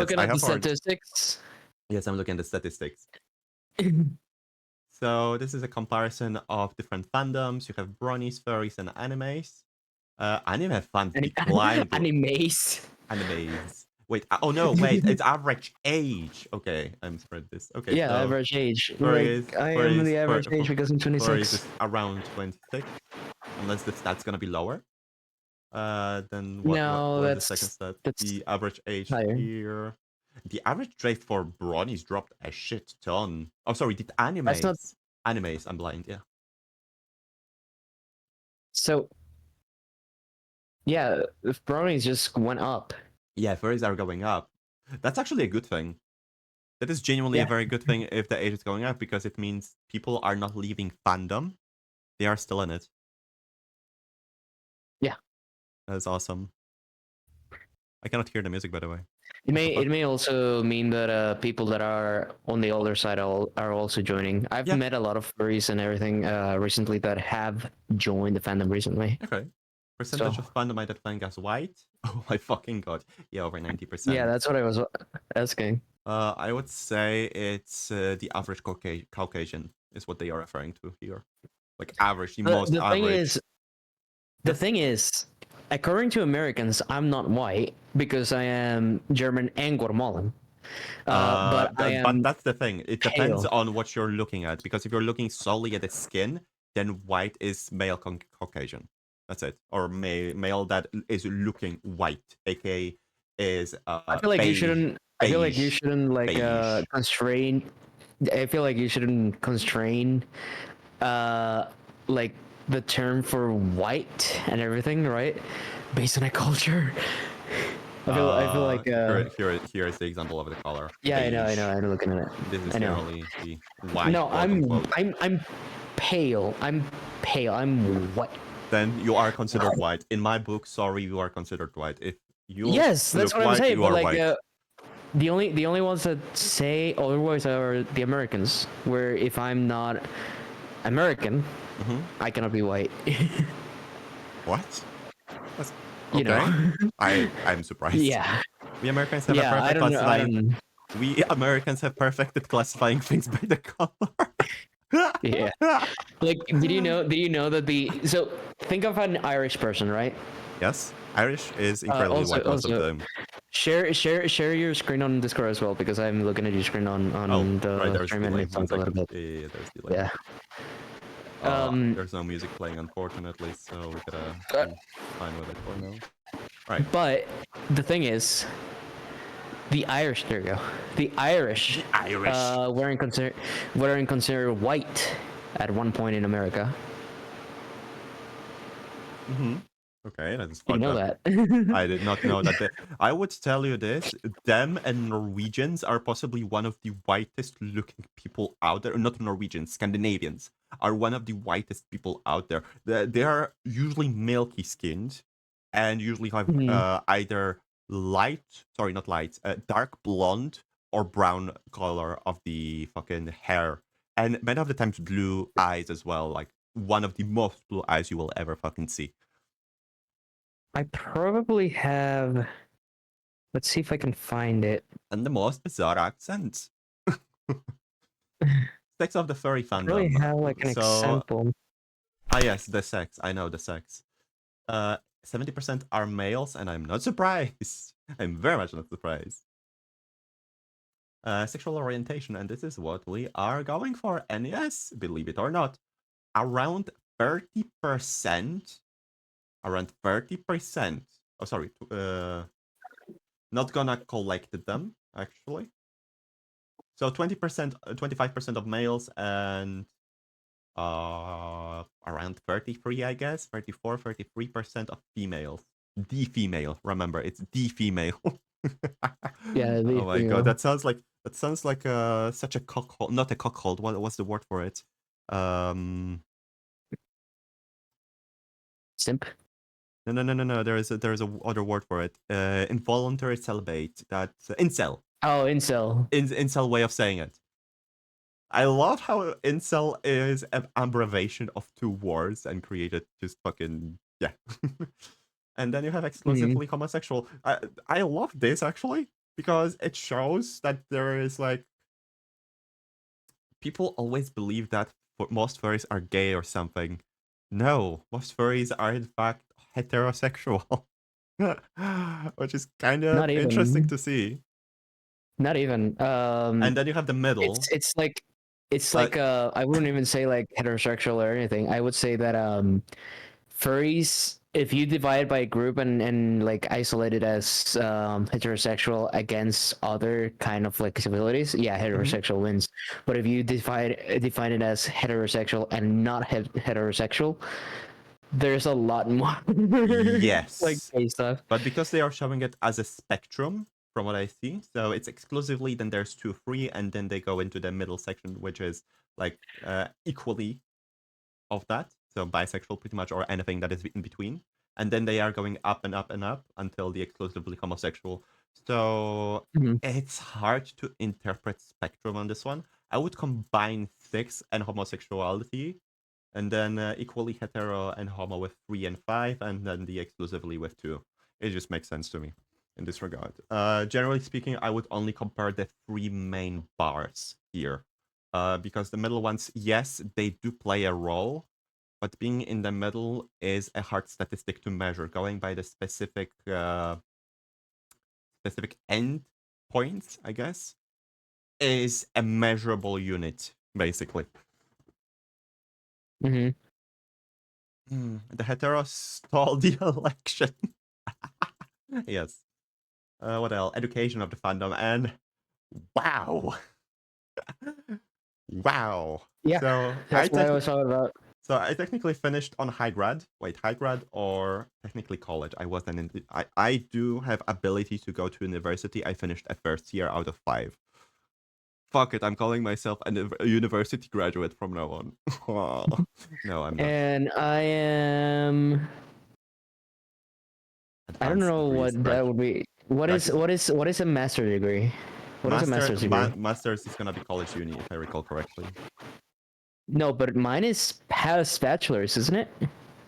Looking I at the have heard. statistics. Yes, I'm looking at the statistics. So this is a comparison of different fandoms. You have bronies, furries, and animes. Anime fans declined. Animes. Animes. Wait, oh no, wait, it's average age. Okay, I'm spread this. Okay, Yeah, so average age. furries, Like I am the average age because I'm furries 26. is around 26, unless the stat's gonna be lower. Then No, what is the second stat? that's The average age higher. here. The average rate for bronies dropped a shit ton. Oh, sorry, did That's not animes? Animes, I'm blind, yeah. so. Yeah, if brownies just went up. Yeah, furries are going up. That's actually a good thing. That is genuinely a Yeah. very good thing if the age is going up, because it means people are not leaving fandom. They are still in it. Yeah. That's awesome. I cannot hear the music, by the way. It may also mean that people that are on the older side are also joining. I've Yeah. met a lot of furries and everything recently that have joined the fandom recently. Okay. Percentage of fandom identifying as white? Oh my fucking god. Yeah, over 90%. Yeah, that's what I was asking. I would say it's the average Caucasian is what they are referring to here. Like average, the most average. The thing is, according to Americans, I'm not white because I am German and Guatemalan. But I am but that's the thing. It depends on what you're looking at. Because if you're looking solely at the skin, then white is male Caucasian. That's it. Or male that is looking white, aka is I feel like beige, you shouldn't. I feel like you shouldn't like beige. constrain. I feel like you shouldn't constrain, like the term for white and everything, right? Based on a culture. I feel like here is the example of the color. yeah, Beige. I know. I'm looking at it. This is I know. literally the white. No, quote unquote. I'm pale. I'm pale. I'm white. Then you are considered white. In my book, sorry, you are considered white. If you yes, that's look what I'm white, saying. you But are like, white. the only ones that say otherwise are the Americans. Where if I'm not American, I cannot be white. What? That's, you know. I'm surprised. Yeah. We Americans have a Yeah, I perfect don't know. I classifying. don't. We Americans have perfected classifying things by the color. Yeah. Like, did you know that so think of an Irish person, right? Yes, Irish is incredibly white most of the time. Share your screen on Discord as well, because I'm looking at your screen on the stream and it sounds a little bit. Yeah, there's delay. Yeah. There's no music playing, unfortunately, so we gotta be fine with it for now. Right. But the thing is, the Irish. There you go. The Irish. Weren't considered white at one point in America. Okay, that's you know that. I did not know that. I would tell you this: them and Norwegians are possibly one of the whitest looking people out there. Not Norwegians, Scandinavians are one of the whitest people out there. They are usually milky skinned, and usually have either dark blonde or brown color of the fucking hair, and many of the times blue eyes as well. Like one of the most blue eyes you will ever fucking see. I probably have. Let's see if I can find it. And the most bizarre accents. Sex of the furry fandom. I really have like an example. Yes, the sex. I know the sex. 70% are males, and I'm not surprised. I'm very much not surprised. Sexual orientation, and this is what we are going for. And yes, believe it or not, around 30%. Around 30%. Oh, sorry. Not gonna collect them, actually. So 20%, 25% of males, and around 33, I guess, 34, 33% of females. The female, remember, it's the female. Yeah. Oh my god, that sounds like such a cockhold. Not a cockhold. What's the word for it? Simp. No. There is a other word for it. Involuntary celibate. That's incel. Oh, incel. Incel way of saying it. I love how incel is an abbreviation of two words and created just fucking yeah. And then you have exclusively homosexual. I love this actually, because it shows that there is like people always believe that most furries are gay or something. No, most furries are in fact heterosexual, which is kind of Not interesting even. to see. Not even. And then you have the middle. It's like Uh, I wouldn't even say like heterosexual or anything. I would say that furries, if you divide by group and like isolate it as heterosexual against other kind of like disabilities, yeah, mhm. heterosexual wins. But if you define it as heterosexual and not heterosexual, there's a lot more like Yes, gay stuff. but because they are showing it as a spectrum, from what I see, so it's exclusively then there's 2, 3, and then they go into the middle section, which is like equally of that. So bisexual, pretty much, or anything that is in between. And then they are going up and up and up until the exclusively homosexual. So Mhm. it's hard to interpret spectrum on this one. I would combine 6 and homosexuality, and then equally hetero and homo with 3 and 5, and then the exclusively with 2. It just makes sense to me in this regard. Generally speaking, I would only compare the 3 main bars here. Because the middle ones, yes, they do play a role, but being in the middle is a hard statistic to measure. Going by the specific end points, I guess, is a measurable unit, basically. Mhm. The hetero stole the election. Yes. What else? Education of the fandom, and wow. Wow. Yeah, So that's what I was talking about. I technically finished on high grad. Wait, high grad or technically college? I wasn't in. I do have ability to go to university. I finished a first year out of 5. Fuck it, I'm calling myself a university graduate from now on. No, I'm not. And I am. I don't Advanced know degrees what that would be. graduate. What is a master degree? What is a master's degree? Master's is gonna be college uni if I recall correctly. No, but mine is past bachelor's, isn't it?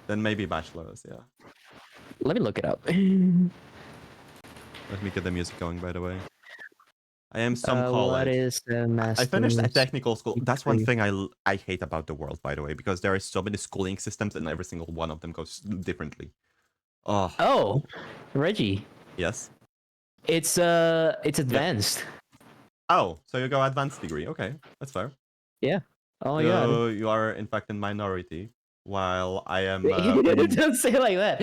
Then maybe bachelor's. Yeah. Let me look it up. Let me get the music going. By the way, I am some What college. is a I finished a master's technical school. That's one degree? thing I hate about the world, by the way, because there are so many schooling systems and every single one of them goes differently. Oh, Oh, Reggie. yes. It's Yeah. advanced. Oh, so you go advanced degree. Okay, that's fair. Yeah. Oh my god. So you are in fact in minority, while I am Don't say it like that.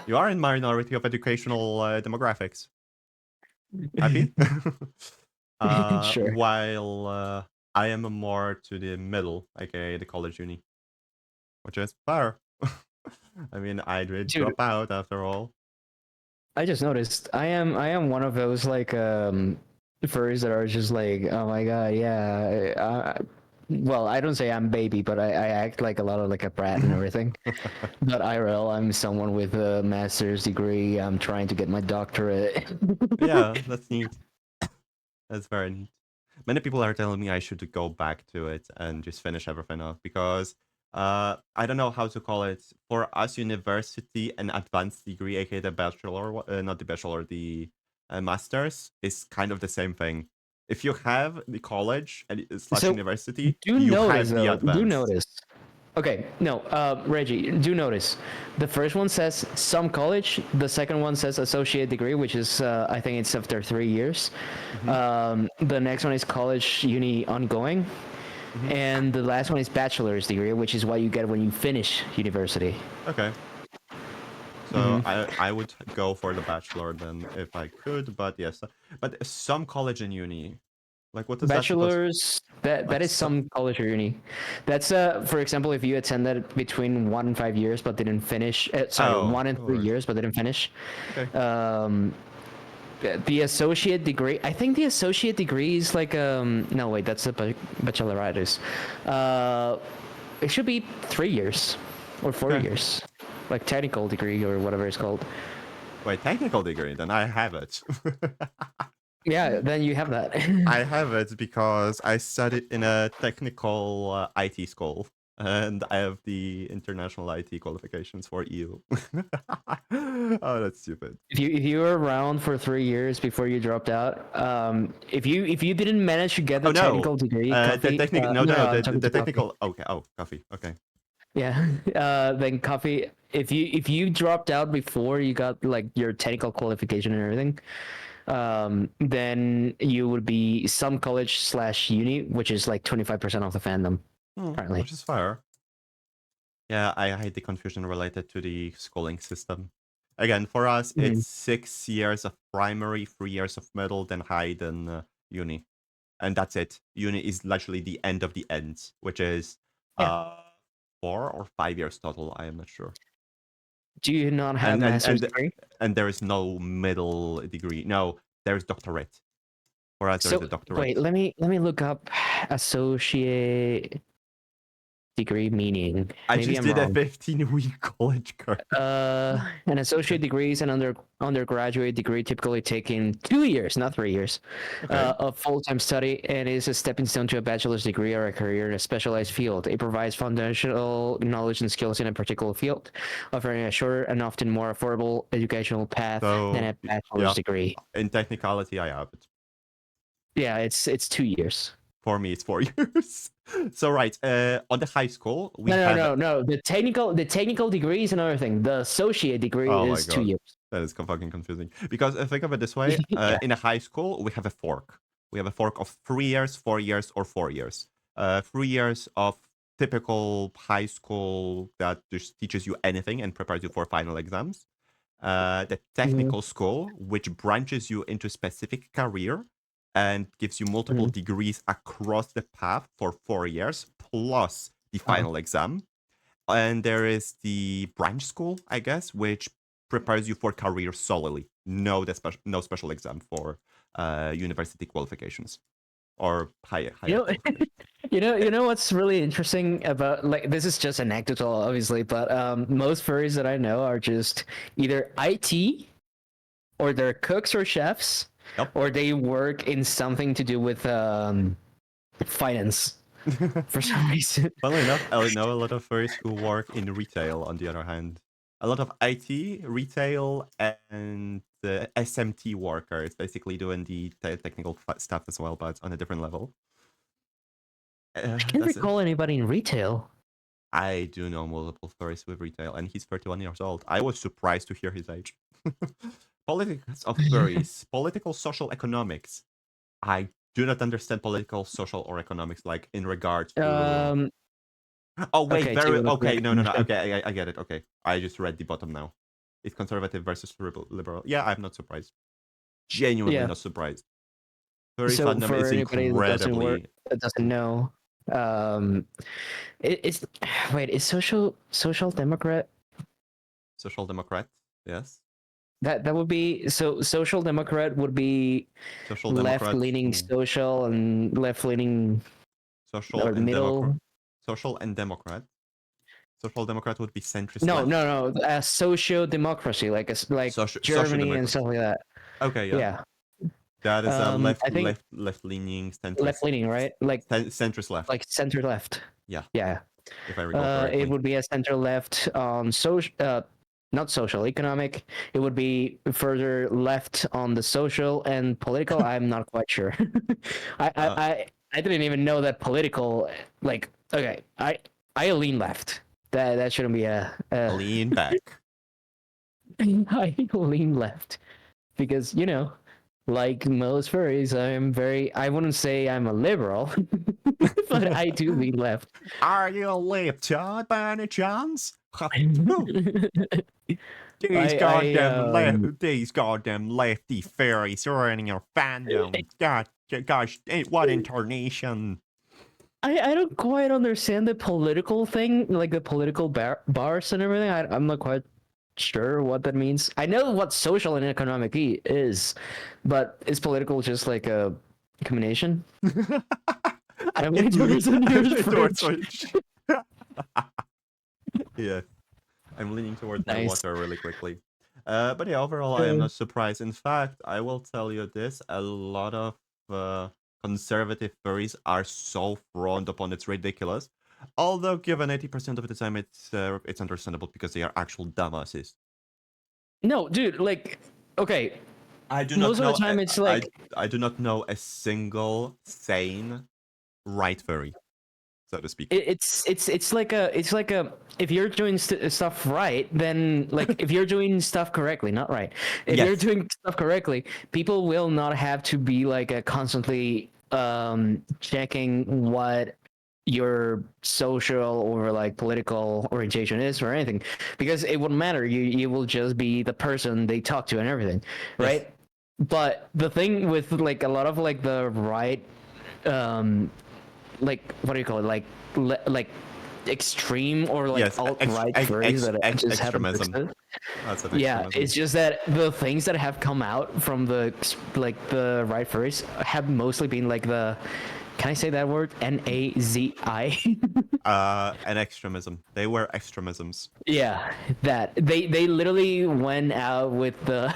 you are in minority of educational demographics. Happy? Sure. While I am more to the middle, aka the college uni, which is fair. I mean, I did Dude, drop out after all. I just noticed I am one of those like furries that are just like, oh my god, yeah. Well, I don't say I'm baby, but I act like a lot of like a brat and everything. But IRL, I'm someone with a master's degree. I'm trying to get my doctorate. Yeah, that's neat. That's very neat. Many people are telling me I should go back to it and just finish everything off because I don't know how to call it. For us, university and advanced degree, aka the bachelor, not the bachelor, the master's, is kind of the same thing. If you have the college and slash So university, do you notice have the though, do advanced. notice. Okay, no, Reggie, do notice. The first one says some college. The second one says associate degree, which is I think it's after 3 years. Hmm. The next one is college uni ongoing, Hmm. and the last one is bachelor's degree, which is what you get when you finish university. Okay. So I would go for the bachelor then if I could, but yes, but some college and uni, like what is that supposed? Bachelor's, that Like is some college or uni. That's for example, if you attended between 1 and 5 years but didn't finish. Sorry, oh, 1 and 3 years but didn't finish. okay. Um, the associate degree. I think the associate degree is like no wait, that's a baccalaureate. Uh, it should be 3 years or four Okay. years, like technical degree or whatever it's called. Wait, technical degree, then I have it. Yeah, then you have that. I have it because I studied in a technical IT school. And I have the international IT qualifications for EU. Oh, that's stupid. If you were around for 3 years before you dropped out, if you didn't manage to get the Oh no, technical degree, the coffee. technical. No, No, no, no, the I'm the talking the to coffee. technical. Okay. Oh, coffee. Okay. Yeah, then coffee. If you dropped out before you got like your technical qualification and everything, then you would be some college slash uni, which is like 25% off the fandom currently. Which is fair. Yeah, I hate the confusion related to the schooling system. Again, for us, Mhm. it's 6 years of primary, 3 years of middle, then high, then uni. And that's it. Uni is literally the end of the ends, which is Yeah. 4 or 5 years total. I am not sure. Do you not have And and master's and degree? and there is no middle degree. No, there is doctorate. For us, there is a So wait, doctorate. let me look up associate degree meaning. I Maybe just I'm did a wrong. 15-week college course. An associate degree is an undergraduate degree typically taking 2 years, not 3 years, Okay. of full-time study, and is a stepping stone to a bachelor's degree or a career in a specialized field. It provides foundational knowledge and skills in a particular field, offering a shorter and often more affordable educational path than So a bachelor's yeah, degree. in technicality, I have it. Yeah, it's 2 years. For me, it's 4 years. So right, on the high school, we No, no, have. no, no. The technical degree is another thing. The associate degree Oh my is two god, years. that is fucking confusing. Because think of it this way: Yeah. in a high school, we have a fork. We have a fork of 3 years, 4 years, or 4 years. 3 years of typical high school that just teaches you anything and prepares you for final exams. The Mhm, technical school, which branches you into a specific career and gives you multiple mhm. degrees across the path for 4 years, plus the Uh, final exam. And there is the branch school, I guess, which prepares you for career solely. No special exam for university qualifications or you higher know, qualification. you know what's really interesting about like this is just anecdotal, obviously, but most furries that I know are just either IT or they're cooks or chefs, Yep. or they work in something to do with finance for some reason. Funnily enough, I know a lot of furries who work in retail, on the other hand. A lot of IT, retail, and SMT workers, basically doing the technical stuff as well, but on a different level. I can't That's it. recall anybody in retail. I do know multiple furries with retail, and he's 31 years old. I was surprised to hear his age. Politics of furries, political, social, economics. I do not understand political, social, or economics, like in regard to. Um. Oh wait, Okay. Do you very want to okay. No, no, no. definition? Okay, I get it. Okay, I just read the bottom now. It's conservative versus liberal. Yeah, I'm not surprised. Genuinely Yeah. not surprised. Furry So fandom for is anybody that doesn't work, incredibly that doesn't know, um, it's wait, is social democrat social democrat. Yes, that would be so social democrat would be social left democrat. leaning social and left leaning Social or and democrat. middle. Social and democrat. Social democrat would be centrist No, left. no, no. Socio democracy, like like Social Germany and stuff democracy. like that. Okay, yeah, Yeah. that is a I think left leaning left centrist leaning, right? centrist left. Like center left. Yeah, Yeah. if I recall It correctly. would be a center left on social, not social, economic. It would be further left on the social and political. I'm not quite sure. I, I, Uh, I, I didn't even know that political. Like, okay, I lean left. That shouldn't be a lean back. I lean left because like most furries, I wouldn't say I'm a liberal, but I do lean left. Are you a left-child by any chance? I These goddamn lefty fairies ruining your fandom. God, gosh, what intonation. I don't quite understand the political thing, like the political bars and everything. I'm not quite sure what that means. I know what social and economic is, but is political just like a combination? I'm It leaning towards your towards fridge. which. Yeah, I'm leaning towards my Nice. water really quickly. But yeah, overall, I am not surprised. In fact, I will tell you this: a lot of conservative furries are so frowned upon; it's ridiculous. Although, given 80% of the time, it's understandable because they are actual dumbasses. No, dude, like, okay, I do not most of the know. time it's like I do not know a single sane right furry, so to speak. it's like a if you're doing stuff right, then like if you're doing stuff correctly, not right. If you're Yes. doing stuff correctly, people will not have to be like constantly checking what your social or like political orientation is or anything, because it wouldn't matter. You will just be the person they talk to and everything, Yes. right? But the thing with like a lot of like the right um like what do you call it, like extreme or like Yes. alt-right furries that just happen to Extremism. exist. That's an Yeah, extremism. it's just that the things that have come out from the like the right furries have mostly been like the, can I say that word, nazi? An extremism. They were extremisms. Yeah, that they literally went out with the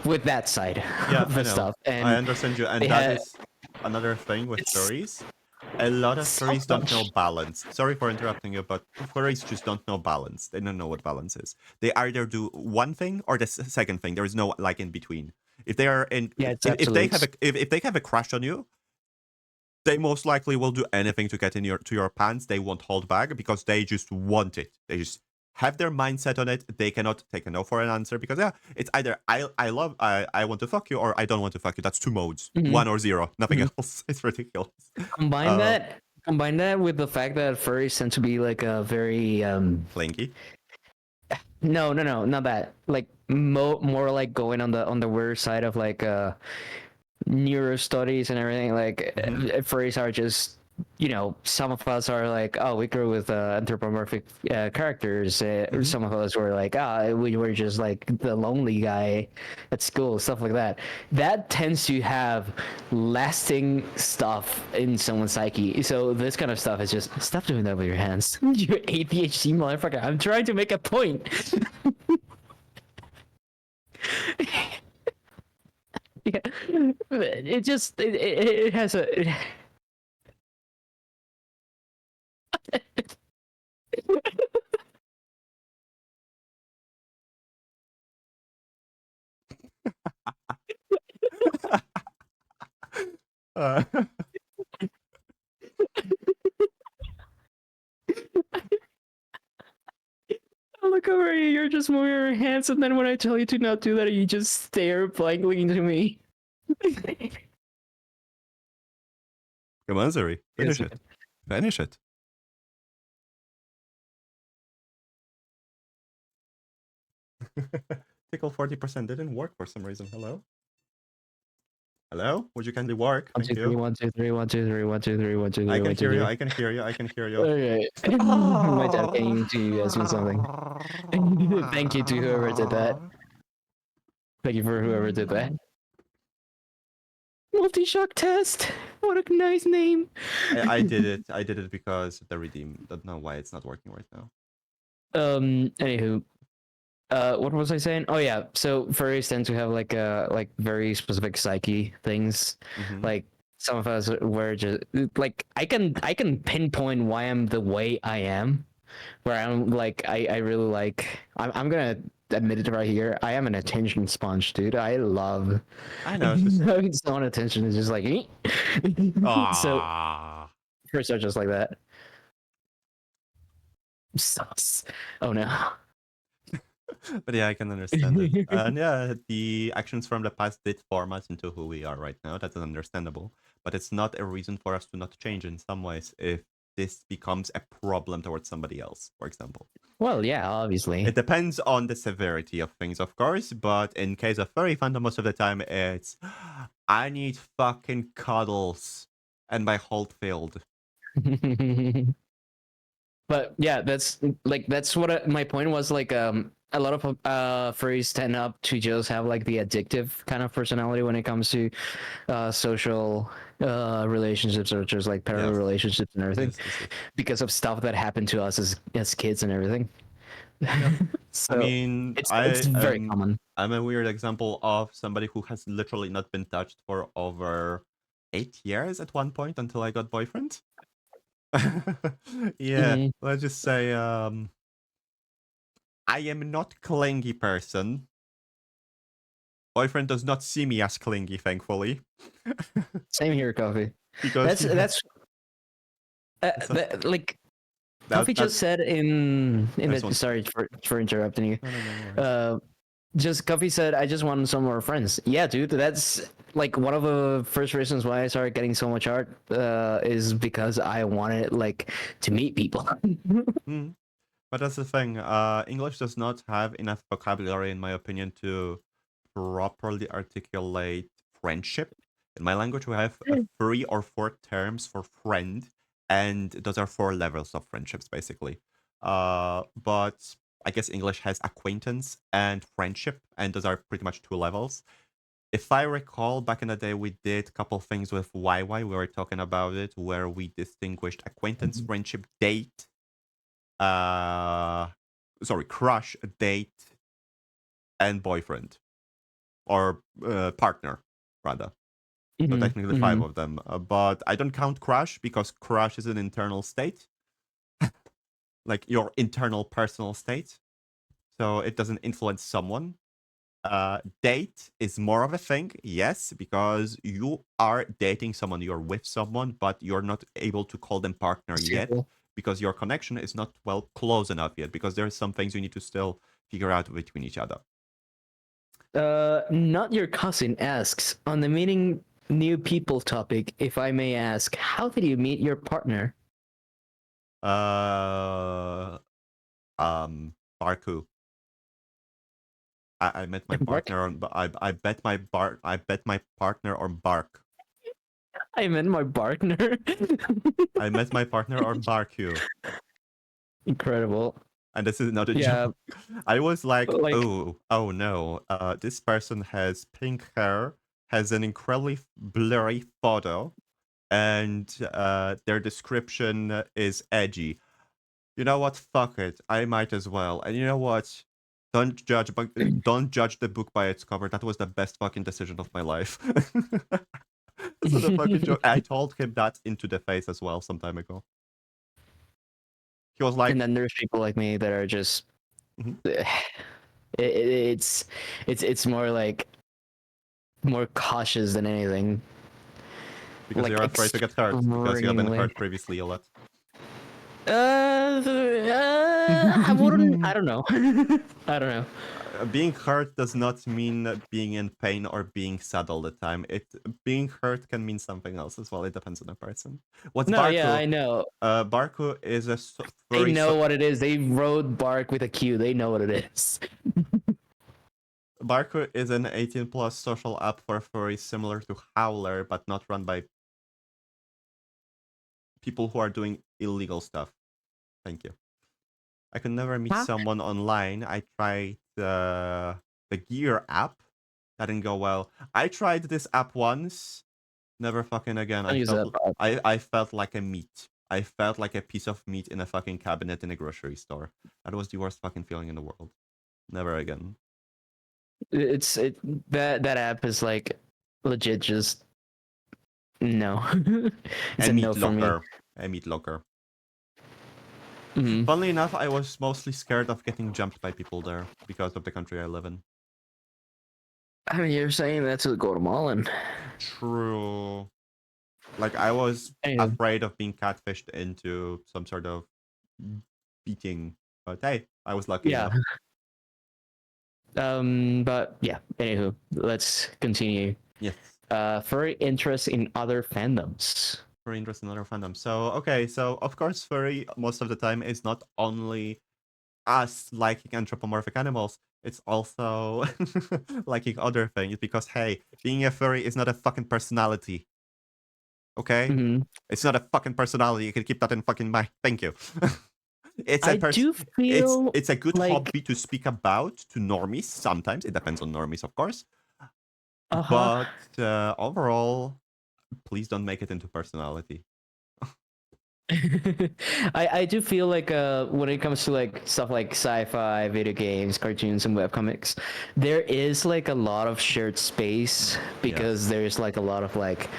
with that side Yeah, of I the know. stuff, I and understand you, they and that had is another thing with it's furries. A lot of so furries don't know much. balance. Sorry for interrupting you, but furries just don't know balance. They don't know what balance is. They either do one thing or the second thing. There is no like in between. If they are in, Yeah, it's if they have absolutes. a if they have a crush on you, they most likely will do anything to get in your pants. They won't hold back because they just want it. They just have their mindset on it. They cannot take a no for an answer because yeah, it's either I want to fuck you or I don't want to fuck you. That's two modes, Mhm, one or zero, nothing mhm. else. It's ridiculous. Combine Uh, that combine that with the fact that furries tend to be like a very Flinky. no, not that, like more like going on the weird side of like neuro studies and everything. Like Mm-hmm. furries are just, you know, some of us are like, oh, we grew with anthropomorphic characters. Mm-hmm. Some of us were like, ah, we were just like the lonely guy at school, stuff like that. That tends to have lasting stuff in someone's psyche. So this kind of stuff is just, stop doing that with your hands. You ADHD motherfucker. I'm trying to make a point. Yeah. It just it has a uh, look over here, you're just moving your hands, and then when I tell you to not do that, you just stare blankly into me. Come on, Zuri. Yes. Finish it. Finish it. Tickle 40% didn't work for some reason. Hello? Hello? Would you kindly work? One, Thank two, three, you. 1, 2, 3, 1, 2, 3, 1, 2, 3, 1, 2, I 3, can 1, 2, hear you. 3. I can hear you. I can hear you. Okay. My dad came to ask me something. Thank you to whoever did that. Thank you for whoever did that. Multi-shock test. What a nice name. I did it. I did it because the redeem. Don't know why it's not working right now. Anywho, what was I saying? Oh yeah, so furries tend to have like very specific psyche things. Mm-hmm. Like some of us were just like I can pinpoint why I'm the way I am. Where I'm like I really like I'm gonna admit it right here. I am an attention sponge, dude. I love I know. It's just having someone attention is just like so ah. first are just like that. Sus. Oh no. But yeah, I can understand it. And yeah, the actions from the past did form us into who we are right now. That's understandable. But it's not a reason for us to not change in some ways if this becomes a problem towards somebody else, for example. Well, yeah, obviously. It depends on the severity of things, of course, but in case of furry fandom, most of the time it's I need fucking cuddles and my hold failed. But yeah, that's what my point was. Like a lot of furries tend up to just have like the addictive kind of personality when it comes to social relationships or just like parallel Yes. relationships and everything, Yes. because of stuff that happened to us as kids and everything. Yep. I So mean, it's very common. I'm a weird example of somebody who has literally not been touched for over 8 years at one point until I got boyfriend. Yeah, Mhm. let's just say I am not clingy person. Boyfriend does not see me as clingy, thankfully. Same here, Coffee. Because That's he has that's so like Coffee that just said in I just the, want sorry for interrupting you. no worries. Uh, just Coffee said I just want some more friends. Yeah, dude, that's like one of the first reasons why I started getting so much art is because I wanted like to meet people. Mm. But that's the thing. English does not have enough vocabulary, in my opinion, to properly articulate friendship. In my language, we have 3 or 4 terms for friend, and those are 4 levels of friendships, basically. But I guess English has acquaintance and friendship, and those are pretty much 2 levels. If I recall, back in the day, we did a couple things with YY. We were talking about it, where we distinguished acquaintance, friendship, date, uh crush, date, and boyfriend, or partner, rather. So Hmm. technically 5 Hmm. of them, but I don't count crush because crush is an internal state, like your internal personal state, so it doesn't influence someone. Date is more of a thing, yes, because you are dating someone, you're with someone, but you're not able to call them partner yet Circle. because your connection is not well close enough yet, because there's some things you need to still figure out between each other. Not your cousin asks on the meeting new people topic. If I may ask, how did you meet your partner? Uh, Barku. I met my Bark. partner on. I bet my partner on Bark. I meant my partner. I met my partner on Barku. Incredible. And this is not a Yeah, joke. I was like, like oh no, this person has pink hair, has an incredibly blurry photo, and their description is edgy. You know what? Fuck it. I might as well. And you know what? Don't judge the book by its cover. That was the best fucking decision of my life. That's not a fucking joke. I told him that into the face as well some time ago. He was and like, then there's people like me that are just "Mhm," it's it's more like more cautious than anything. because Like you're afraid to get hurt because you have been extremely. hurt previously a lot. I wouldn't. I don't know. I don't know. Being hurt does not mean being in pain or being sad all the time. Being hurt can mean something else as well. It depends on the person. What's No, yeah, Barku? I know. Barku is a They furry. know what it is. They wrote Bark with a Q. They know what it is. Barku is an 18 plus social app for furries, similar to Howler, but not run by people who are doing illegal stuff. Thank you. I could never meet Huh? someone online. I tried the Gear app. That didn't go well. I tried this app once. Never fucking again. Don't use that. I felt like a meat. I felt like a piece of meat in a fucking cabinet in a grocery store. That was the worst fucking feeling in the world. Never again. It's it that app is like legit just no. It's A a no meat for me. locker. A meat locker. Hmm. Funnily enough, I was mostly scared of getting jumped by people there because of the country I live in. I mean, you're saying that's a Guatemalan. True. Like, I was Anyway, afraid of being catfished into some sort of beating. But hey, I was lucky yeah. enough. But yeah. Anywho, let's continue. Yes. Furry interest in other fandoms. Furry interest in other fandoms. So, okay, so of course, furry most of the time is not only us liking anthropomorphic animals, it's also liking other things because, hey, being a furry is not a fucking personality. Okay? Hmm. It's not a fucking personality. You can keep that in fucking mind. Thank you. it's a I pers- do feel it's a good like hobby to speak about to normies. Sometimes it depends on normies, of course. uh-huh. But overall, please don't make it into personality. I do feel like when it comes to like stuff like sci-fi, video games, cartoons, and webcomics, there is like a lot of shared space Yes. because there's like a lot of like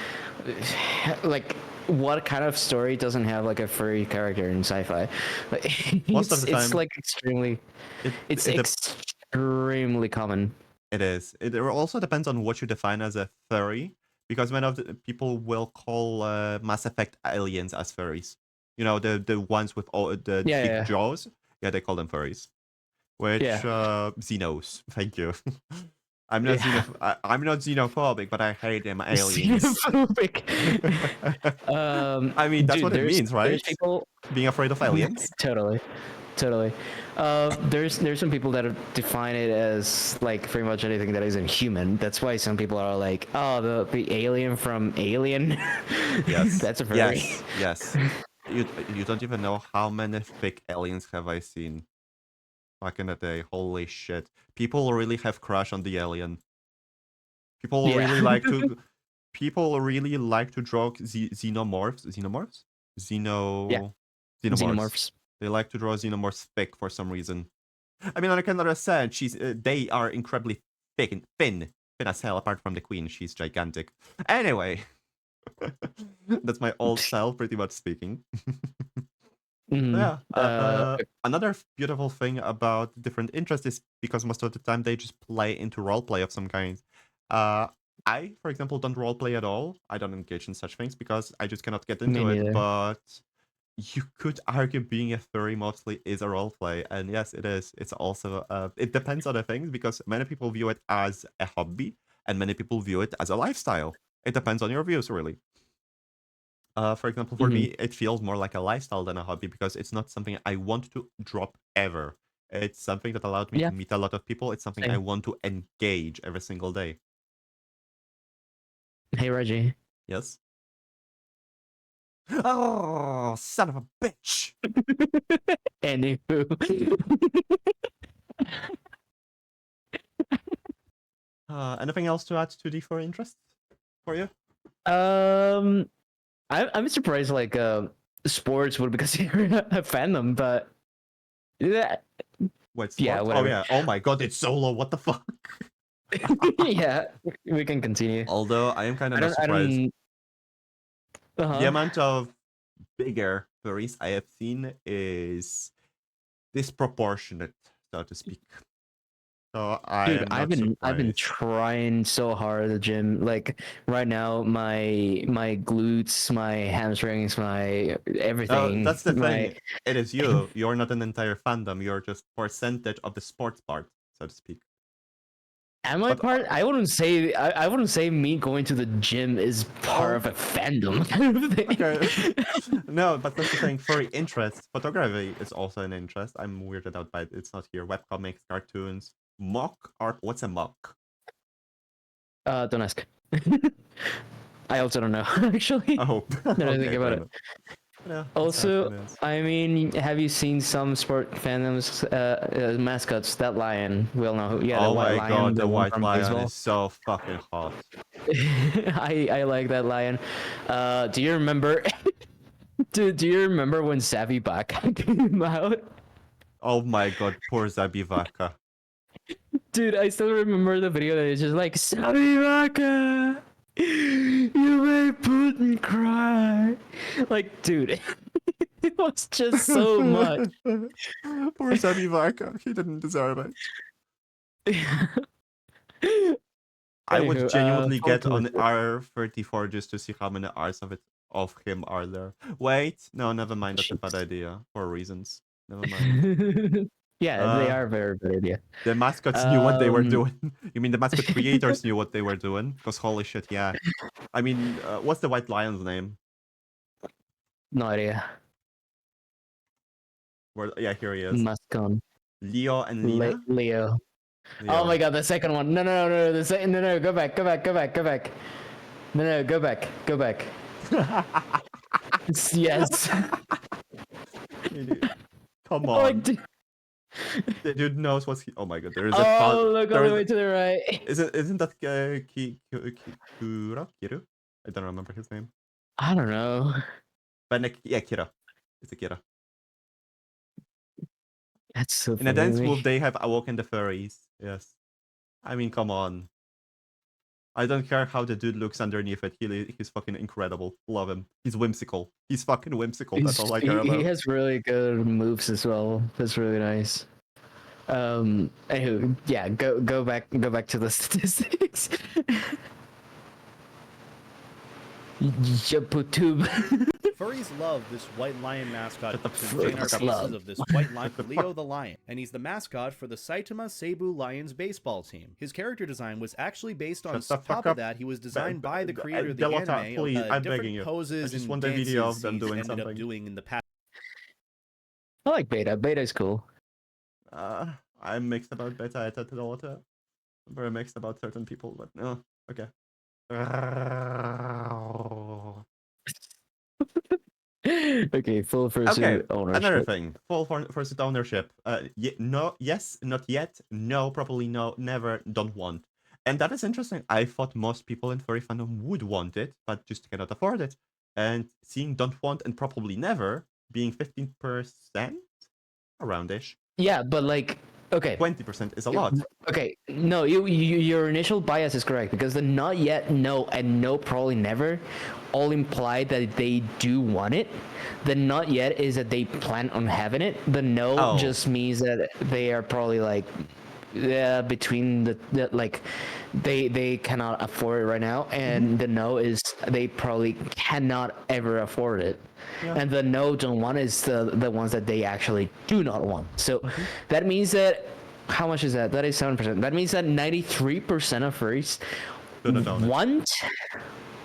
what kind of story doesn't have like a furry character in sci-fi? Like, Most of the it's time, like extremely, it it's it dep- extremely common. it is. It also depends on what you define as a furry, because many of the people will call Mass Effect aliens as furries. You know, the ones with all the Yeah, big yeah, jaws. Yeah, they call them furries. Which yeah, Xenos. Thank you. yeah. I'm not xenophobic, but I hate them aliens. Xenophobic. I mean, that's Dude, what it means, there's right? people. Being afraid of aliens. Totally, totally. There's some people that define it as like pretty much anything that isn't human. That's why some people are like, oh, the alien from Alien. Yes, That's a furry. yes, yes. You don't even know how many fake aliens have I seen back in the day. Holy shit! People really have crush on the alien. People Yeah, really like to. People really like to draw xenomorphs. yeah. Xeno xenomorphs. Xenomorphs. They like to draw xenomorphs thick for some reason. I mean, I can understand. They are incredibly thick and thin as hell. Apart from the queen, she's gigantic. Anyway, that's my old self, pretty much speaking. Mhm. Yeah. Another beautiful thing about different interests is because most of the time they just play into roleplay of some kind. Uh, I, for example, don't roleplay at all. I don't engage in such things because I just cannot get Me into it. neither. But you could argue being a furry mostly is a roleplay, and yes, it is. It's also it depends on the things because many people view it as a hobby, and many people view it as a lifestyle. It depends on your views, really. For example, for Hmm. me, it feels more like a lifestyle than a hobby because it's not something I want to drop ever. It's something that allowed me to Yeah, meet a lot of people. It's something I same. want to engage every single day. Hey, Reggie. Yes? Oh, son of a bitch! Anywho. Anything else to add to the furry interest for you? um, I'm surprised like sports would be considered a fandom, but yeah, Wait, yeah, sports? Oh whatever. yeah. Oh my god, it's solo. What the fuck? Yeah, we can continue. Although I am kind of I not don't. I surprised. don't. The Uh huh. amount of bigger furries I have seen is disproportionate, so to speak. So I Dude, am I've not been surprised. trying so hard at the gym. Like right now, my glutes, my hamstrings, my everything, That's the my thing. It is you. You're not an entire fandom. You're just percentage of the sports part, so to speak. am I But part? I wouldn't say me going to the gym is part oh, of a fandom kind of okay. thing. No, but that's the thing. Furry interest. Photography is also an interest. I'm weirded out by it. It's not here. Webcomics, cartoons, mock art. What's a mock? Don't ask. I also don't know actually. Oh, Now that I think okay, fair about it. enough. Yeah, it's Also, happiness. I mean, have you seen some sport fandoms mascots? That lion, we all know who. Yeah, the Oh white my lion, god, the the one white from lion baseball. is so fucking hot. I like that lion. Do you remember? Do you remember when Savvy Baka came out? Oh my god, poor Zabivaka. Dude, I still remember the video that is just like Savvy Baka, you made Putin cry. Like, dude, it was just so much. Poor Zabivaka. He didn't deserve it. I would Anywho, genuinely forward get to on report. R34 just to see how many R's of him are there. Wait, no, never mind. That's a bad Jeez. idea for reasons. Never mind. Yeah, they Uh, are a very good idea. the mascots knew what they were Um, doing. You mean the mascot creators knew what they were doing? Because holy shit, yeah. I mean, what's the white lion's name? no idea. Where? Yeah, here he is. Muscon. Leo and Lena. Leo. Oh my Leo. god, the second one. No, the second. No, go back, go back, go back, go back. No, go back, go back. Yes. Come Like, on. The dude knows what's he. Oh my god, there is a ton. oh, look all There the is. way to the right. Isn't that Kira? Kiru? I don't remember his name. I don't know. But yeah, Kira. It's a Kira. That's so In a funny to dance me. move, they have awoken the furries. Yes. I mean, come on. I don't care how the dude looks underneath it. He's fucking incredible. Love him. He's whimsical. He's fucking whimsical. That's all I care He about. has really good moves as well. That's really nice. Anywho, yeah, go back to the statistics. Japutub. Furries love this white lion mascot Shut the since fuck Jane up. are Furries pieces love. of this white lion, Shut the Leo fuck- the lion, and he's the mascot for the Saitama Seibu Lions baseball team. His character design was actually based on Shut the top fuck of up. that. He was designed by the creator of the Delota, anime. please, I'm Different begging you. poses I just and want a dances video of them he's doing ended up something. doing in the past. I like Beta. Beta is cool. I'm mixed about Beta at Delota. I'm very mixed about certain people, but no. Okay. Okay, full Okay, fursuit ownership. another thing. Full fursuit ownership. No, yes, not yet. No, probably no, never, don't want. And that is interesting. I thought most people in furry fandom would want it, but just cannot afford it. And seeing don't want and probably never being 15% aroundish, Yeah, but like, okay, 20% is a lot. okay, no, your initial bias is correct because the not yet, no, and no, probably never, all imply that they do want it. The not yet is that they plan on having it. The no Oh. just means that they are probably like, yeah, between the like, they cannot afford it right now, and the no is they probably cannot ever afford it. Yeah. And the no don't want is the ones that they actually do not want. So that means that how much is that? That is 7%. That means that 93% of furries Do not own it. want,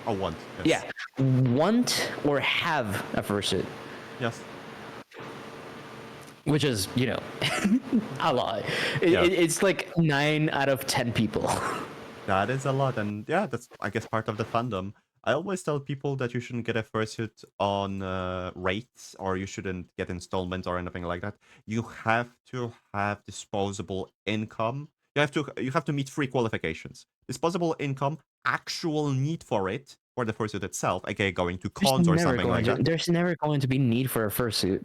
Oh, want. Yes. yeah, want or have a fursuit, Yes. which is, you know, a lot. Yeah. It's like 9 out of 10 people. That is a lot, and yeah, that's I guess part of the fandom. I always tell people that you shouldn't get a fursuit on rates, or you shouldn't get installments or anything like that. You have to have disposable income. You have to meet 3 qualifications: disposable income, actual need for it for the fursuit itself, aka going to cons or something like that. There's never going to be need for a fursuit.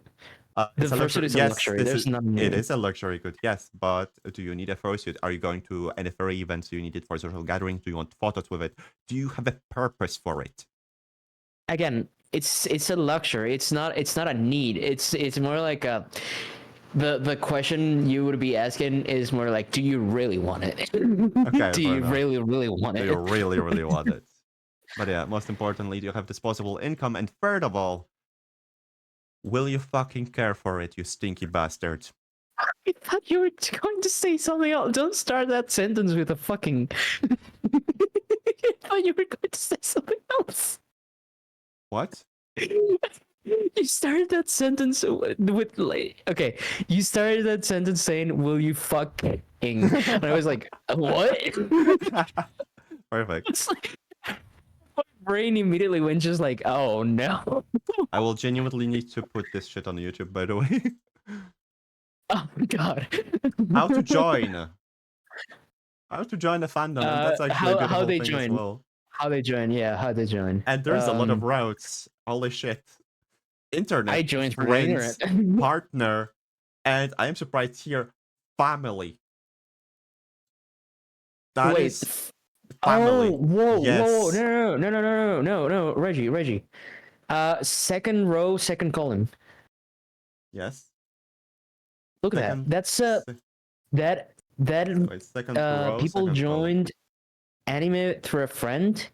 It's The a luxury. fursuit is a Yes, luxury. There's not it need. is a luxury good. Yes, but do you need a fursuit? Are you going to any furry events? Do you need it for social gatherings? Do you want photos with it? Do you have a purpose for it? Again, it's a luxury. It's not a need. It's more like a the question you would be asking is more like, do you really want it? Okay, Do fair you enough. really want Do it? you really, really want it? But yeah, most importantly, do you have disposable income? And third of all, will you fucking care for it, you stinky bastard? I thought you were going to say something else. Don't start that sentence with a fucking. I thought you were going to say something else. What? You started that sentence with like, okay, you started that sentence saying, will you fucking? And I was like, what? Perfect. It's like, my brain immediately went just like, oh no. I will genuinely need to put this shit on YouTube, by the way. Oh my god. How to join? How to join the fandom, and that's actually a beautiful how they thing join? as well. How they join? Yeah, how they join. And there's a lot of routes. Holy shit. Internet, I joined for the friends, internet. partner, and I am surprised here, family. That Wait. is family. Oh, whoa, Yes. whoa, no, Reggie. Second row, second column. Yes. Look at Second, that. That's that wait, second row, people second joined anime through a friend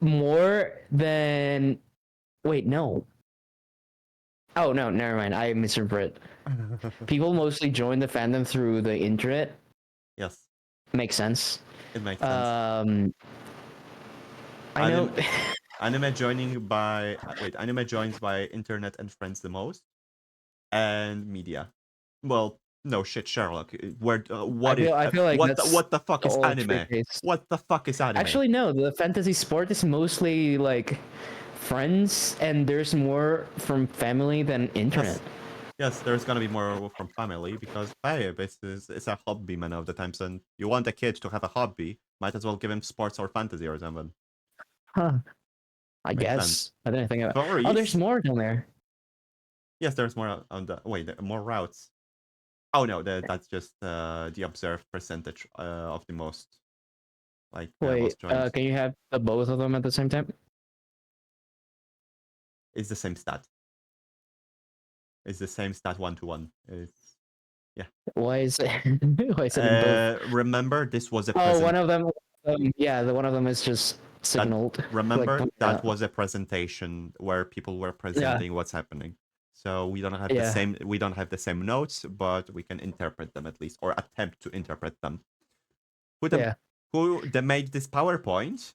more than. Wait, no. Oh no, never mind. I misinterpret. column. People mostly join the fandom through the internet. Yes, Makes sense. it makes sense. I know. Anime joining by anime joins by internet and friends the most, and media. Well, no shit, Sherlock. Where I feel like what the fuck is all anime? three case. What the fuck is anime? Actually, no. The fantasy sport is mostly like friends, and there's more from family than internet. Yes, there's gonna be more from family because hey, it's a hobby many of the times, and you want a kid to have a hobby, might as well give him sports or fantasy or something. Huh. I Makes guess. sense. I didn't think about. Furries? Oh, there's more down there. Yes, there's more on the more routes. Oh no, that's just the observed percentage of the most like Wait, most joined. can you have both of them at the same time? It's the same stat. It's the same stat 1-to-1. It's Why is it? Why is it in both? remember this was a Oh, one present. of them. Yeah, the one of them is just signaled. Remember like, that was a presentation where people were yeah, presenting what's happening. So we don't have yeah, the same notes, but we can interpret them at least, or attempt to interpret them. yeah. Who they made this PowerPoint?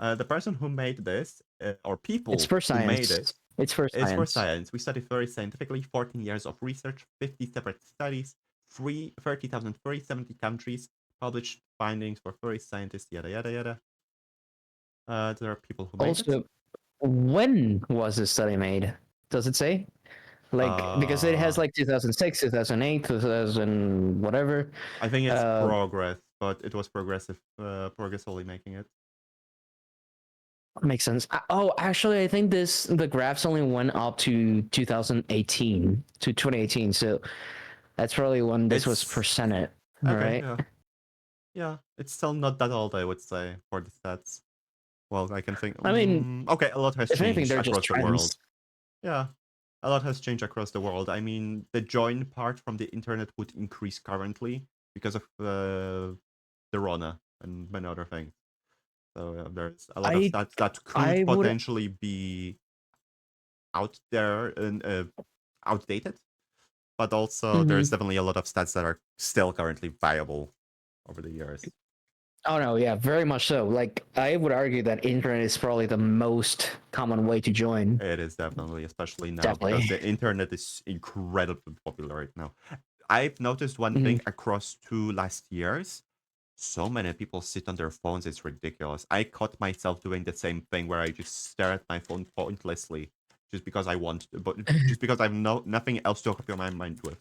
The person who made this, or people It's for who made science. it, It's for is for science. science. We studied very scientifically, 14 years of research, 50 separate studies, 30,000 furries, 70 countries, published findings for furry scientists, yada yada yada. There are people who made it. Also, when was this study made? Does it say? Like, because it has like 2006, 2008, 2000, whatever. I think it's Uh, progress, but it was progressively making it. Makes sense. Oh, actually, I think the graphs only went up to 2018 to 2018. So that's probably when this was It's presented, okay, right? yeah. It's still not that old, I would say, for the stats. Well, I can think. I mean, Okay, a lot has if anything, changed they're just across the world. trends. Yeah, a lot has changed across the world. I mean, the join part from the internet would increase currently because of the Rona and many other things. So there's a lot of stats that I could would. potentially be out there and outdated, but also there's Mhm. definitely a lot of stats that are still currently viable over the years. Oh no, yeah, very much so. Like, I would argue that internet is probably the most common way to join. It is definitely, especially now, because Definitely. the internet is incredibly popular right now. I've noticed one Mhm. thing across 2 last years. So many people sit on their phones, it's ridiculous. I caught myself doing the same thing where I just stare at my phone pointlessly just because I want to, but just because I've nothing else to occupy my mind with.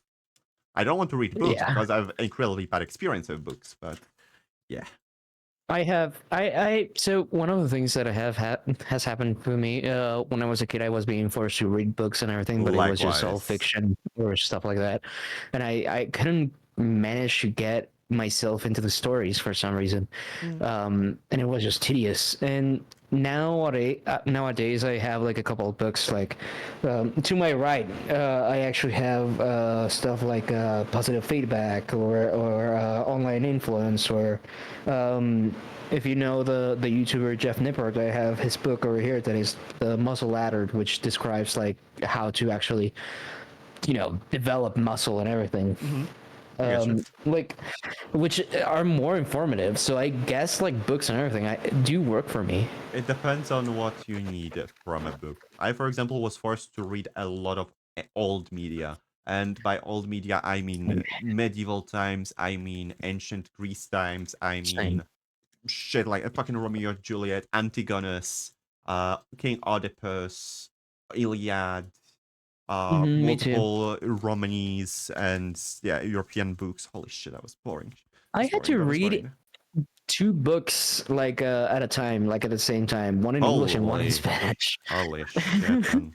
I don't want to read books Yeah. because I have incredibly bad experience with books, but yeah. So one of the things that has happened for me, when I was a kid, I was being forced to read books and everything, but it was just all Likewise. fiction or stuff like that. And I couldn't manage to get myself into the stories for some reason. And it was just tedious. And nowadays I have like a couple of books. Like, to my right, I actually have stuff like positive feedback or online influence, or if you know the YouTuber Jeff Nippert, I have his book over here that is the Muscle Ladder, which describes like how to actually develop muscle and everything. I gotcha. Like, which are more informative. So I guess like books and everything do work for me. It depends on what you need from a book. I, for example, was forced to read a lot of old media. And by old media, I mean medieval times, I mean ancient Greece times, I Same. mean shit like a fucking Romeo and Juliet, Antigonus, King Oedipus, Iliad, Me too. multiple Romanes, and yeah, European books. Holy shit, that was boring. I had to That was read boring. 2 books like at a time, like at the same time, one in English and one in Holy, Spanish. holy shit, man.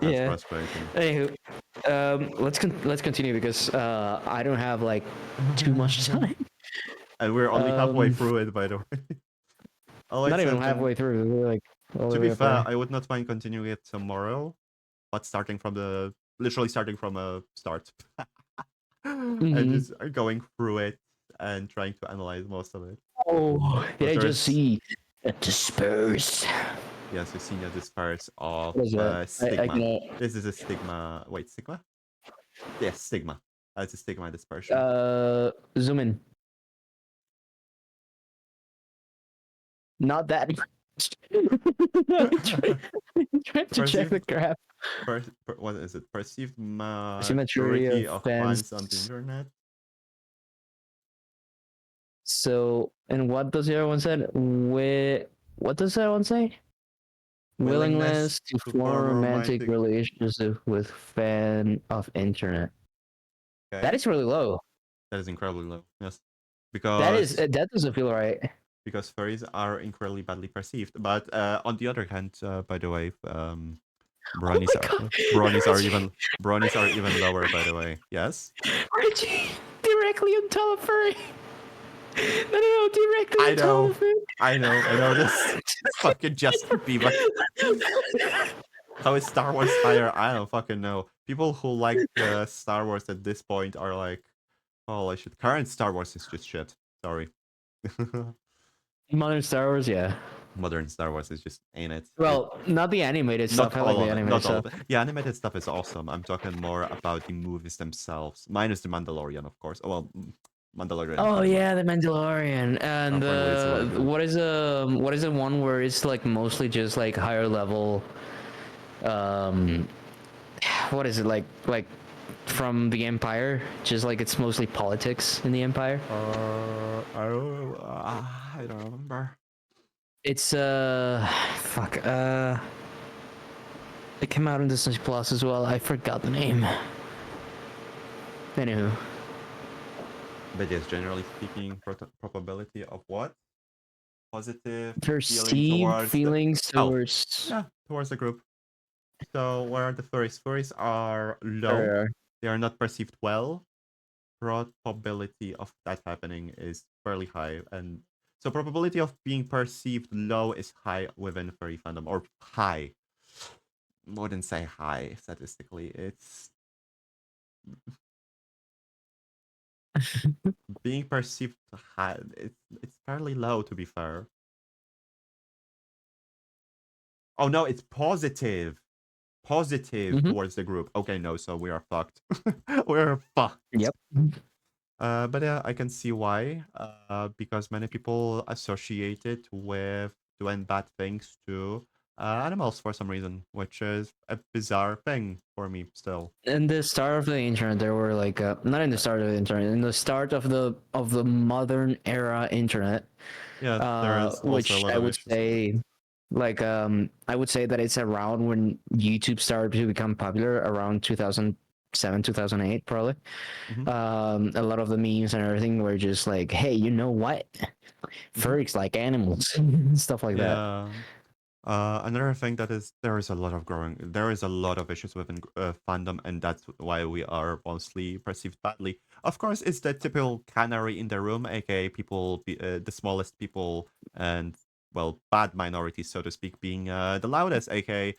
That's Yeah. frustrating. Anywho, let's continue because I don't have like too much time. And we're only halfway Um, through it, by the way. All Not right, even then, halfway through. We're like all to the be way up fair, there. I would not mind continuing it tomorrow, but literally starting from a start. And Mm-hmm. just going through it and trying to analyze most of it. Oh, did Because I just there's, see a disperse? yes, you've seen a disperse of What is that? I stigma. can This is a stigma. Wait, stigma? Yes, stigma. It's a stigma dispersion. zoom in. Not that. Trying to check the Perceived, graph. what is it? Perceived Symmetry maturity of of fans on the fans. internet. So, and what does the other one said? What does that one say? Willingness Willingness to to form form romantic romantic. relationships with fan of internet. That Okay, is really low. that is incredibly low. Yes, That doesn't feel right. because furries are incredibly badly perceived. But on the other hand, by the way, Oh bronies my are god, bronies are even lower. By the way, yes. Reggie, directly on top of furry. No, directly I on top know. of it. I know this. Fucking Justin Bieber. How is Star Wars higher? I don't fucking know. People who like Star Wars at this point are like, oh, I should. Current Star Wars is just shit. Sorry. Modern Star Wars, yeah. Modern Star Wars is just ain't it. Well, not the animated Not stuff. I like all the of it. animated Not all stuff. of it. Yeah, animated stuff is awesome. I'm talking more about the movies themselves, minus the Mandalorian, of course. Oh, well, Mandalorian. Oh Pretty much. yeah, the Mandalorian and Apparently, it's really good. what is the one where it's like mostly just like higher level, um, what is it like from the Empire? Just like it's mostly politics in the Empire. I don't remember. It's fuck it came out in Disney Plus as well. I forgot the name. Anywho, But yes, generally speaking, probability of what? Positive feeling perceived towards the feelings towards. yeah, towards the group. So where are the furries? Furries are low. Or, They are not perceived well. Probability of that happening is fairly high, and so probability of being perceived low is high within furry fandom, or high. Wouldn't say high statistically. It's being perceived high. It's fairly low, to be fair. Oh no, it's positive. Positive Mhm. towards the group. Okay, no, so we are fucked. We're fucked. Yep. But yeah, I can see why. Because many people associate it with doing bad things to animals for some reason, which is a bizarre thing for me still. In the start of the internet, there were like not in the start of the internet, in the start of the modern era internet, Yeah, there is also a which lot I of would issues with it. say, like I would say that it's around when YouTube started to become popular, around 2007, 2008, probably. Mhm, A lot of the memes and everything were just like, hey, you know what? mhm. Furries like animals, stuff like that. Yeah. Another thing that is there is a lot of issues within fandom, and that's why we are mostly perceived badly. Of course, it's the typical canary in the room, aka people, the smallest people, and well, bad minorities, so to speak, being the loudest, aka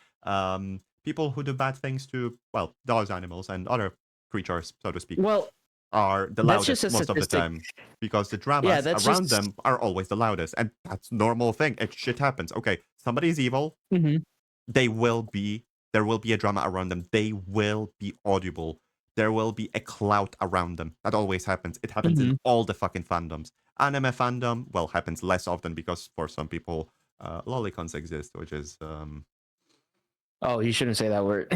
people who do bad things to well, those animals and other creatures, so to speak, Well, are the that's just loudest a most of the statistic. time because the Yeah, dramas that's around just. them are always the loudest, and that's normal thing. It shit happens. Okay, somebody is evil. Mhm. They will be. There will be a drama around them. They will be audible. There will be a clout around them. That always happens. It happens in Mhm. all the fucking fandoms. Anime fandom, well, happens less often because for some people, lolicons exist, which is Oh, you shouldn't say that word.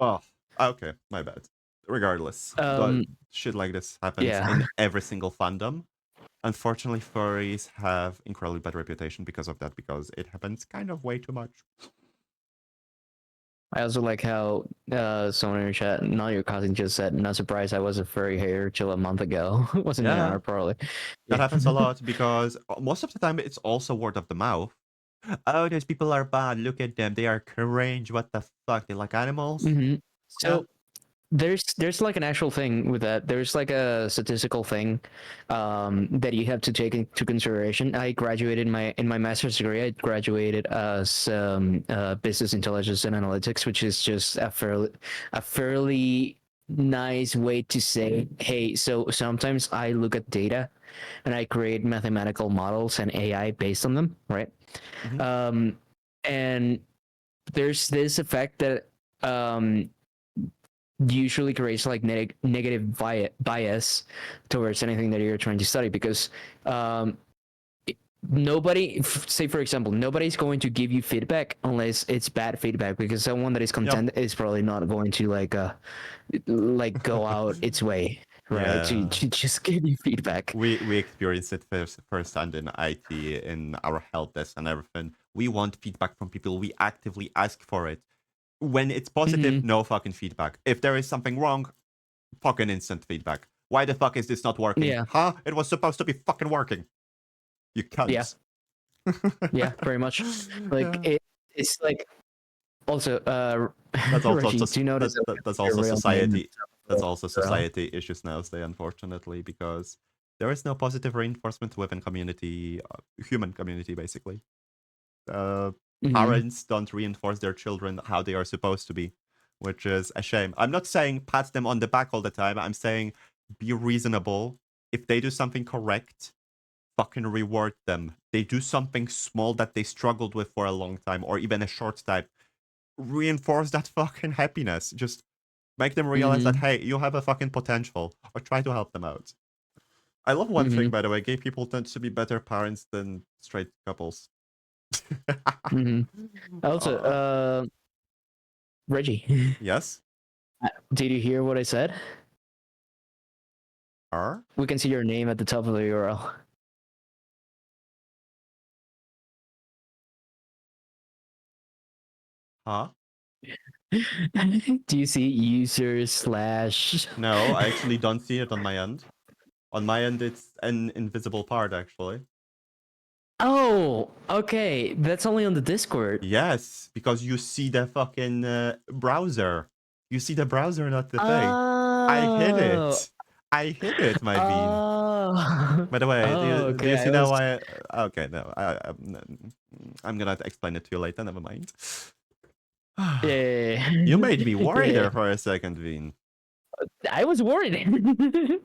oh, okay, my bad. Regardless, um, shit like this happens yeah. in every single fandom. Unfortunately, furries have incredibly bad reputation because of that, because it happens kind of way too much. I also like how someone in your chat, not your cousin, just said, "Not surprised I was a furry hater till a month ago." Wasn't an Yeah, hour, probably. that Yeah. happens a lot because most of the time it's also word of the mouth. Oh, those people are bad. Look at them. They are cringe. What the fuck? They like animals? Hmm. Yeah. So there's like an actual thing with that. There's like a statistical thing that you have to take into consideration. I graduated in my master's degree. I graduated as business intelligence and analytics, which is just a fairly nice way to say, hey, so sometimes I look at data and I create mathematical models and AI based on them, right? Mhm. And there's this effect that um, usually creates like negative bias towards anything that you're trying to study because um, nobody, say for example, nobody's going to give you feedback unless it's bad feedback because someone that is Yep. content is probably not going to like go out its way, right, Yeah. to just give you feedback. We experienced it firsthand in IT, in our help desk and everything. We want feedback from people. We actively ask for it. When it's positive, Hmm. no fucking feedback. If there is something wrong, fucking instant feedback. Why the fuck is this not working? Yeah, Huh? It was supposed to be fucking working. You yeah, cunts. yeah, very much. Like Yeah. it's like also That's also Rashi, do you notice that that's your also real name? society. That's also society issues nowadays, unfortunately, because there is no positive reinforcement within community, human community, basically. Parents don't reinforce their children how they are supposed to be, which is a shame. I'm not saying pat them on the back all the time. I'm saying be reasonable. If they do something correct, fucking reward them. They do something small that they struggled with for a long time or even a short time. Reinforce that fucking happiness. Just make them realize that, hey, you have a fucking potential, or try to help them out. I love one thing, by the way. Gay people tend to be better parents than straight couples. Also, Reggie, Yes? did you hear what I said? Are? We can see your name at the top of the URL. Huh? Do you see user slash? No, I actually don't see it on my end. On my end, it's an invisible part, actually. Oh, okay. That's only on the Discord. Yes, because you see the fucking browser. You see the browser, not the thing. I hid Oh. it. I hid it, my bean. Oh. By the way, do Okay. you see I now was. why? Okay, no. I'm gonna explain it to you later. Never mind. Yeah. You made me worry Yeah. there for a second, Bean. I was worried.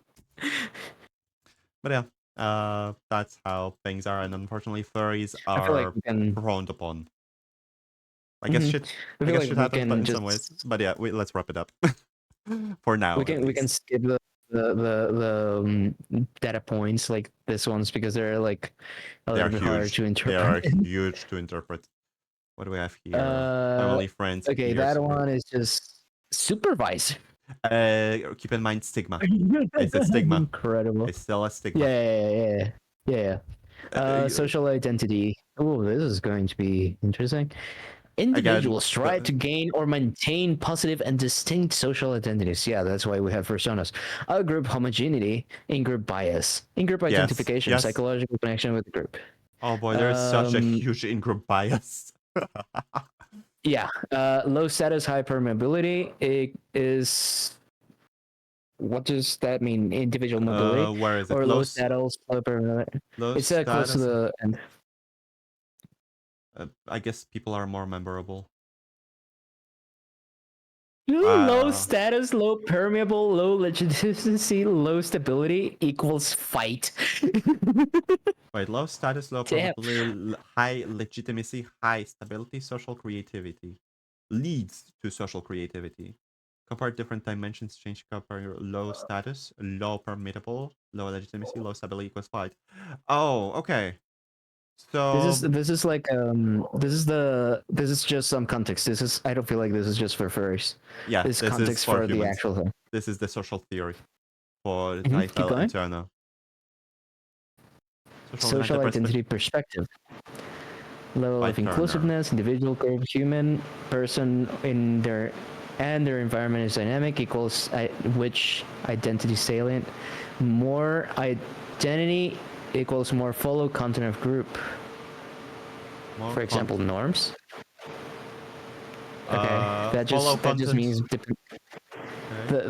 But yeah, that's how things are, and unfortunately, furries I feel like are we can. frowned upon. I guess Mhm. shit. I I feel guess like shit we happens, but can in some just. ways. But yeah, let's wrap it up. For now, at We can least. skip the data points like this ones because they're like a They are little bit harder huge. to They are interpret. huge to interpret. What do we have here? Family, friends, Okay, peers. that one is just supervisor. Keep in mind stigma. It's a stigma. Incredible. It's still a stigma. Yeah. Social identity. Oh, this is going to be interesting. Again, Individuals try to gain or maintain positive and distinct social identities. Yeah, that's why we have personas. Group homogeneity, in-group bias, in-group yes, identification, yes. psychological connection with the group. Oh boy, there is such a huge in-group bias. Yeah, low status, high permeability. It is. What does that mean? Individual mobility Where is it? or low status, low permeability? Low It's close to status. the end. I guess people are more memorable. Low status, low permeable, low legitimacy, low stability equals fight. Wait, low status, low Damn. probability, high legitimacy, high stability, social creativity. Leads to social creativity. Compare different dimensions, change compare low status, low permittable, low legitimacy, low stability equals fight. Oh, okay. So This is like this is just some context. This is I don't feel like this is just for furries. yeah, This is this is context for for the humans. actual thing. This is the social theory for Keep Typhel going. and Turner. Social identity perspective. Level By of Turner. inclusiveness, individual, group, human, person in their and their environment is dynamic equals which identity salient. More identity equals more follow content of group. More For example, norms. Okay, that follow just means okay.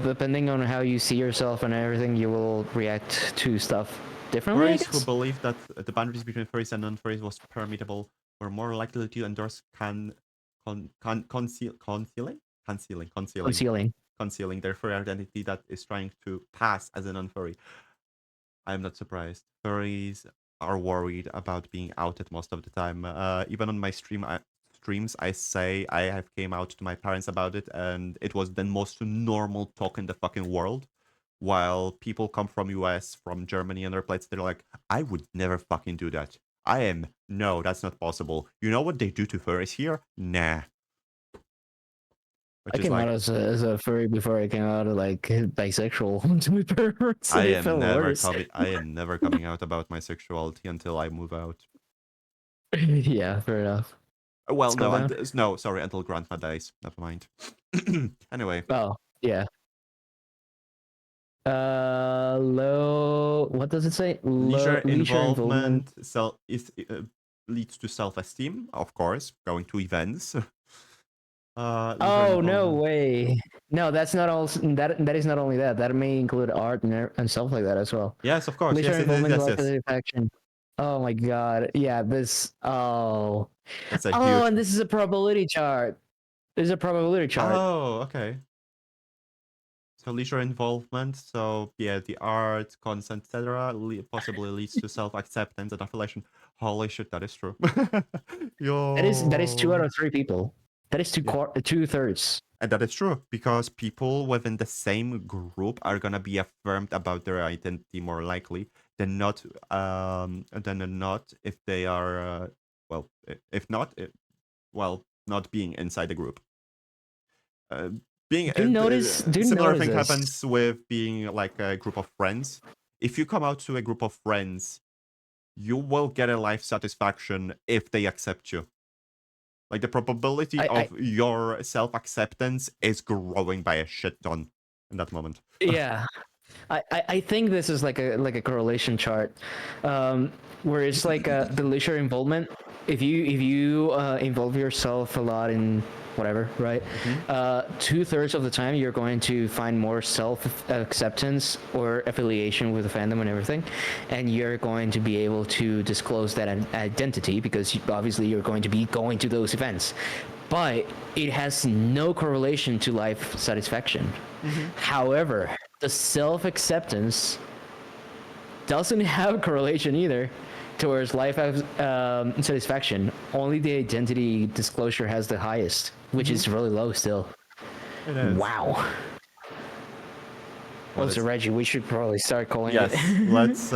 depending on how you see yourself and everything, you will react to stuff differently. Furries who believe that the boundaries between furries and non-furries was permittable were more likely to endorse concealing their furry identity that is trying to pass as a non-furry. I'm not surprised. Furries are worried about being outed most of the time. Even on my streams, I say I have came out to my parents about it, and it was the most normal talk in the fucking world. While people come from US, from Germany, and other places, they're like, I would never fucking do that. No, that's not possible. You know what they do to furries here? Nah. I came out as a furry before I came out like bisexual to my parents. I It am felt never worse. coming out about my sexuality until I move out. Yeah, fair enough. Well, no, sorry, until grandma dies. Never mind. Anyway. Oh, yeah. Low. What does it say? Leisure Involvement. Leads to self-esteem, of course. Going to events. Leisure Oh no involvement. way! No, that's not all. That is not only that. That may include art and stuff like that as well. Yes, of course. Leisure Yes, involvement, yes, life yes. satisfaction. Oh my god! Yeah, this. Oh, That's a oh, huge. and this is a probability chart. There's a probability chart. Oh, okay. So leisure involvement. So yeah, the art, consent, etc. Possibly leads to self-acceptance and affiliation. Holy shit, that is true. That is 2 out Yo. of 3 people. That is Yeah. 2/3. And that is true because people within the same group are gonna be affirmed about their identity more likely than not if they are well if not well not being inside the group. Uh, being Do you similar notice thing this? happens with being like a group of friends. If you come out to a group of friends, you will get a life satisfaction if they accept you. Like the probability I of your self-acceptance is growing by a shit ton in that moment. yeah. I think this is like a correlation chart, where it's like the leisure involvement. If you involve yourself a lot in whatever, right? 2/3 of the time you're going to find more self acceptance or affiliation with the fandom and everything, and you're going to be able to disclose that identity because obviously you're going to be going to those events. But it has no correlation to life satisfaction. However, the self-acceptance doesn't have a correlation either towards life satisfaction. Only the identity disclosure has the highest, which is really low still. It is. Wow. What Well, so is- Reggie, we should probably start calling Yes, it. let's